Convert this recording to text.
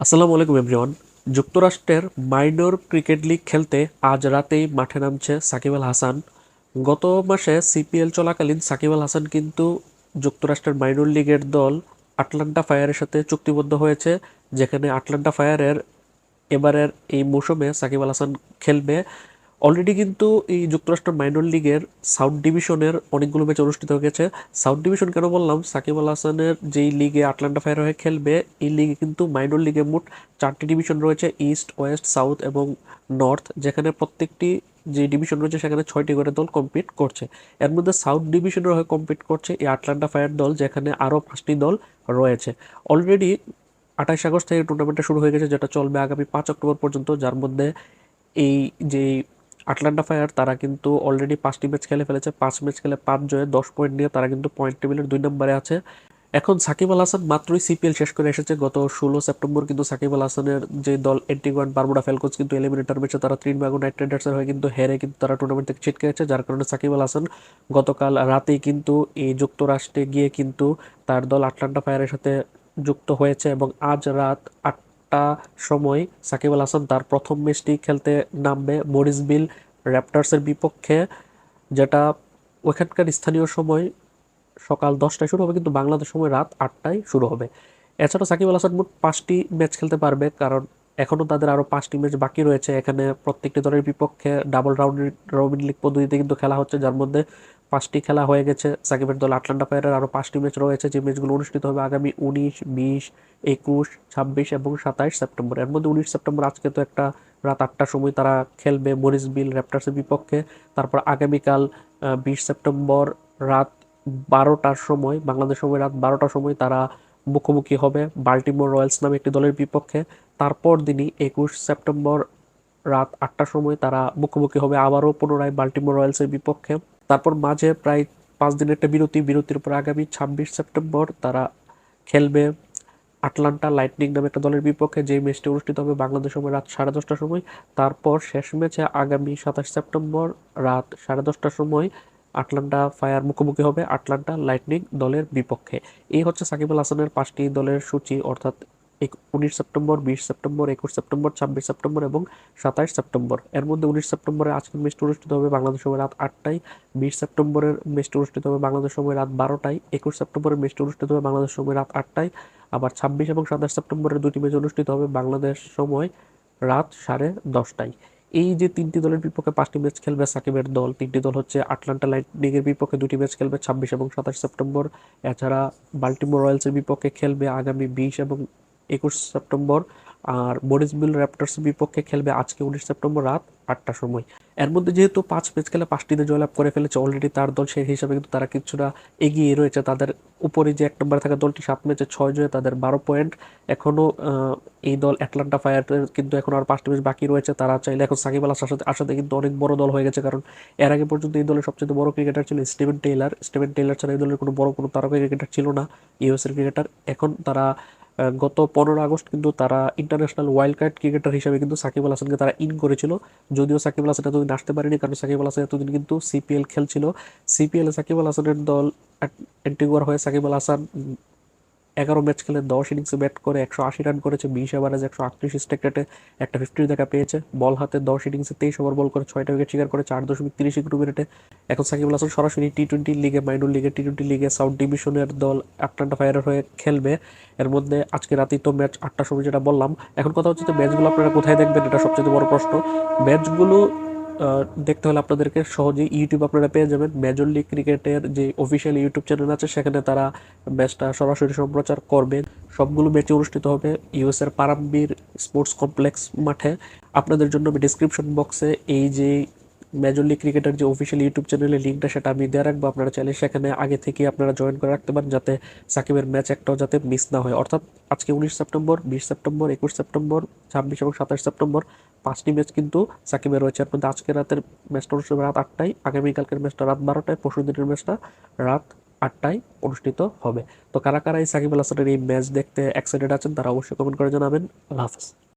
আসসালামু আলাইকুম এভরিওয়ান। যুক্তরাষ্ট্রের মাইনর ক্রিকেট লিগ খেলতে আজ রাতেই মাঠে নামছে সাকিব আল হাসান। গত মাসে সিপিএল চলাকালীন সাকিব আল হাসান কিন্তু যুক্তরাষ্ট্রের মাইনর লিগের দল আটলান্টা ফায়ারের সাথে চুক্তিবদ্ধ হয়েছে, যেখানে আটলান্টা ফায়ারের এবারের এই মৌসুমে সাকিব আল হাসান খেলবে। অলরেডি কিন্তু এই যুক্তরাষ্ট্র মাইনর লিগের সাউথ ডিভিশনের অনেকগুলো ম্যাচ অনুষ্ঠিত হয়ে গেছে। সাউথ ডিভিশন কেন বললাম, সাকিব আল হাসানের যেই লিগে আটলান্টা ফায়ার হয়ে খেলবে, এই লিগে কিন্তু মাইনর লিগে মোট 4টি ডিভিশন রয়েছে, ইস্ট, ওয়েস্ট, সাউথ এবং নর্থ, যেখানে প্রত্যেকটি যে ডিভিশন রয়েছে সেখানে 6টি করে দল কম্পিট করছে। এর মধ্যে সাউথ ডিভিশনের হয়ে কম্পিট করছে এই আটলান্টা ফায়ার দল, যেখানে আরও 5টি দল রয়েছে। অলরেডি 28 আগস্ট থেকে টুর্নামেন্টটা শুরু হয়ে গেছে, যেটা চলবে আগামী 5 অক্টোবর পর্যন্ত, যার মধ্যে এই যে আটলান্টা ফায়ার তারা কিন্তু অলরেডি 5টি ম্যাচ খেলে ফেলেছে। 5 ম্যাচ খেলে 5 জয়ে 10 পয়েন্ট নিয়ে তারা কিন্তু পয়েন্ট টেবিলের 2 নম্বরে আছে। এখন সাকিব আল হাসান মাত্রই সিপিএল শেষ করে এসেছে। গত 16 সেপ্টেম্বর কিন্তু সাকিব আল হাসানের যে দল অ্যান্টিগুয়া অ্যান্ড বারমুডা ফ্যালকনস কিন্তু এলিমিনেটর ম্যাচে তারা ত্রিনিদাদ নাইট রাইডার্সের হয়ে কিন্তু হেরে কিন্তু তারা টুর্নামেন্ট থেকে ছিটকে গেছে, যার কারণে সাকিব আল হাসান গতকাল রাতেই কিন্তু এই যুক্তরাষ্ট্রে গিয়ে কিন্তু তার দল আটলান্টা ফায়ারের সাথে যুক্ত হয়েছে এবং আজ রাত 8টা সময় সাকিব আল হাসান তার প্রথম ম্যাচটি খেলতে নামবে মরিসভিল র্যাপটার্সের বিপক্ষে, যেটা ওখানকার স্থানীয় সময় সকাল 10টায় শুরু হবে, কিন্তু বাংলাদেশ সময় রাত 8টায় শুরু হবে। এছাড়া সাকিব আল হাসান মোট 5টি ম্যাচ খেলতে পারবে, কারণ এখনও তাদের আরও 5টি ম্যাচ বাকি রয়েছে। এখানে প্রত্যেকটি দলের বিপক্ষে ডাবল রবিন লিগ পদ্ধতিতে কিন্তু খেলা হচ্ছে, যার মধ্যে 5টি খেলা হয়ে গেছে। সাকিবের দল আটলান্টা ফায়ারের আরও 5টি ম্যাচ রয়েছে, যে ম্যাচগুলো অনুষ্ঠিত হবে আগামী 19, 20, 21, 26 এবং 27 সেপ্টেম্বর। এর মধ্যে 19 সেপ্টেম্বর আজকে তো একটা রাত 8টার সময় তারা খেলবে মরিসভিল র্যাপটার্সের বিপক্ষে। তারপর আগামীকাল 20 সেপ্টেম্বর রাত 12টার সময়, বাংলাদেশ সময় রাত 12টার সময় তারা মুখোমুখি হবে বাল্টিমোর রয়্যালস নামে একটি দলের বিপক্ষে। তারপর দিনই 21 সেপ্টেম্বর রাত 8টার সময় তারা মুখোমুখি হবে আবারও পুনরায় বাল্টিমোর রয়্যালসের বিপক্ষে। তারপর মাঝে প্রায় 5 দিনের একটা বিরতির পর আগামী 26 সেপ্টেম্বর তারা খেলবে আটলান্টা লাইটনিং নামে একটা দলের বিপক্ষে, যে ম্যাচটি অনুষ্ঠিত হবে বাংলাদেশ সময় রাত 10:30টার সময়। তারপর শেষ ম্যাচে আগামী 27 সেপ্টেম্বর রাত 10:30টার সময় আটলান্টা ফায়ার মুখোমুখি হবে আটলান্টা লাইটনিং দলের বিপক্ষে। এই হচ্ছে সাকিব আল হাসানের 5টি দলের সূচি, অর্থাৎ 19 সেপ্টেম্বর, 20 সেপ্টেম্বর, 21 সেপ্টেম্বর, 26 সেপ্টেম্বর এবং 27 সেপ্টেম্বর। এর মধ্যে 19 সেপ্টেম্বরে আজকের ম্যাচটি অনুষ্ঠিত হবে বাংলাদেশ সময় রাত 8টায়, 20 সেপ্টেম্বরের ম্যাচটি অনুষ্ঠিত হবে বাংলাদেশ সময় রাত 12টায়, 21 সেপ্টেম্বরের ম্যাচটি অনুষ্ঠিত হবে বাংলাদেশ সময় রাত 8টায়, আবার 26 এবং 27 সেপ্টেম্বরের 2টি ম্যাচ অনুষ্ঠিত হবে বাংলাদেশ সময় রাত 10:30টায়। এই যে 3টি দলের বিপক্ষে 5টি ম্যাচ খেলবে সাকিবের দল, 3টি দল হচ্ছে আটলান্টা লাইটনিংয়ের বিপক্ষে 2টি ম্যাচ খেলবে 26 এবং 27 সেপ্টেম্বর। এছাড়া বাল্টিমোর রয়্যালসের বিপক্ষে খেলবে আগামী 20 এবং 21 সেপ্টেম্বর। আর মরিসভিল র্যাপটার্সের বিপক্ষে খেলবে আজকে 19 সেপ্টেম্বর রাত 8টার সময়। এর মধ্যে যেহেতু 5 ম্যাচ খেলে 5টিতে জয়লাভ করে ফেলেছে অলরেডি তার দল, সেই হিসাবে কিন্তু তারা কিছুটা এগিয়ে রয়েছে। তাদের উপরে যে 1 নম্বরে থাকা দলটি 7 ম্যাচে 6 জয়ে তাদের 12 পয়েন্ট। এখনও এই দল আটলান্টা ফায়ারের কিন্তু এখন আর 5টি ম্যাচ বাকি রয়েছে। তারা চাইলে এখন সাকিব আল হাসানের আসাতে কিন্তু অনেক বড় দল হয়ে গেছে, কারণ এর আগে পর্যন্ত এই দলের সবচেয়ে বড় ক্রিকেটার ছিল স্টিভেন টেইলার। স্টিভেন টেইলার ছাড়া এই দলের কোনো তারকা ক্রিকেটার ছিল না, ইউএসএর ক্রিকেটার। এখন তারা গত 15 আগস্ট কিন্তু তারা ইন্টারন্যাশনাল ওয়াইল্ড কার্ড ক্রিকেটার হিসেবে কিন্তু সাকিব আল হাসানকে তারা ইন করেছিল। যদিও সাকিব আল হাসান এতদিন আসতে পারেনি, কারণ সাকিব আল হাসান এতদিন কিন্তু সিপিএল খেলছিল। সিপিএলে সাকিব আল হাসানের দল অ্যান্টিগুয়ার হয়ে সাকিব আল হাসান 11 ম্যাচ খেলে 10 ইনিংসে ব্যাট করে 180 রান করেছে, 20 ওভারেজ 138 স্ট্রাইক রেটে একটা 50 দেখা পেয়েছে। বল হাতে 10 ইনিংসে 23 ওভার বল করে 6টা উইকেট শিকার করে 4.30 মিনিটে। এখন সাকিব আল হাসান সরাসরি টি-20 লিগে, মাইনর লিগে, টি-20 লিগে সাউথ ডিভিশনের দল আটলান্টা ফায়ারের হয়ে খেলবে। এর মধ্যে আজকে রাতেই তো ম্যাচ 8টার সময়, যেটা বললাম। এখন কথা হচ্ছে যে ম্যাচগুলো আপনারা কোথায় দেখবেন, এটা সবচেয়ে বড় প্রশ্ন। ম্যাচগুলো দেখতে হলে আপনাদেরকে সহজেই ইউটিউব আপনারা পেয়ে যাবেন। মেজর লিগ ক্রিকেটের যে অফিসিয়াল ইউটিউব চ্যানেল আছে সেখানে তারা ম্যাচটা সরাসরি সম্প্রচার করবেন। সবগুলো ম্যাচে অনুষ্ঠিত হবে ইউএসের পারাম্বির স্পোর্টস কমপ্লেক্স মাঠে। আপনাদের জন্য আমি ডিসক্রিপশন বক্সে এই যে মেজর লিগ ক্রিকেটের যে অফিসিয়াল ইউটিউব চ্যানেলের লিঙ্কটা সেটা আমি দিয়ে রাখবো। আপনারা চাইলে সেখানে আগে থেকে আপনারা জয়েন করে রাখতে পারেন, যাতে সাকিবের ম্যাচ একটাও যাতে মিস না হয়। অর্থাৎ আজকে 19 সেপ্টেম্বর, 20 সেপ্টেম্বর, 21 সেপ্টেম্বর, 26 এবং 27 সেপ্টেম্বর 5টি ম্যাচ কিন্তু সাকিবের রয়েছে। এর মধ্যে আজকের রাতের ম্যাচটা অনুষ্ঠিত হবে রাত 8টায়, আগামীকালকের ম্যাচটা রাত 12টায়, পরশু দিনের ম্যাচটা রাত 8টায় অনুষ্ঠিত হবে। তো কারা কারা এই সাকিব আল হাসানের এই ম্যাচ দেখতে এক্সাইটেড আছেন তারা অবশ্যই কমেন্ট করে জানাবেন। আল্লাহ হাফেজ।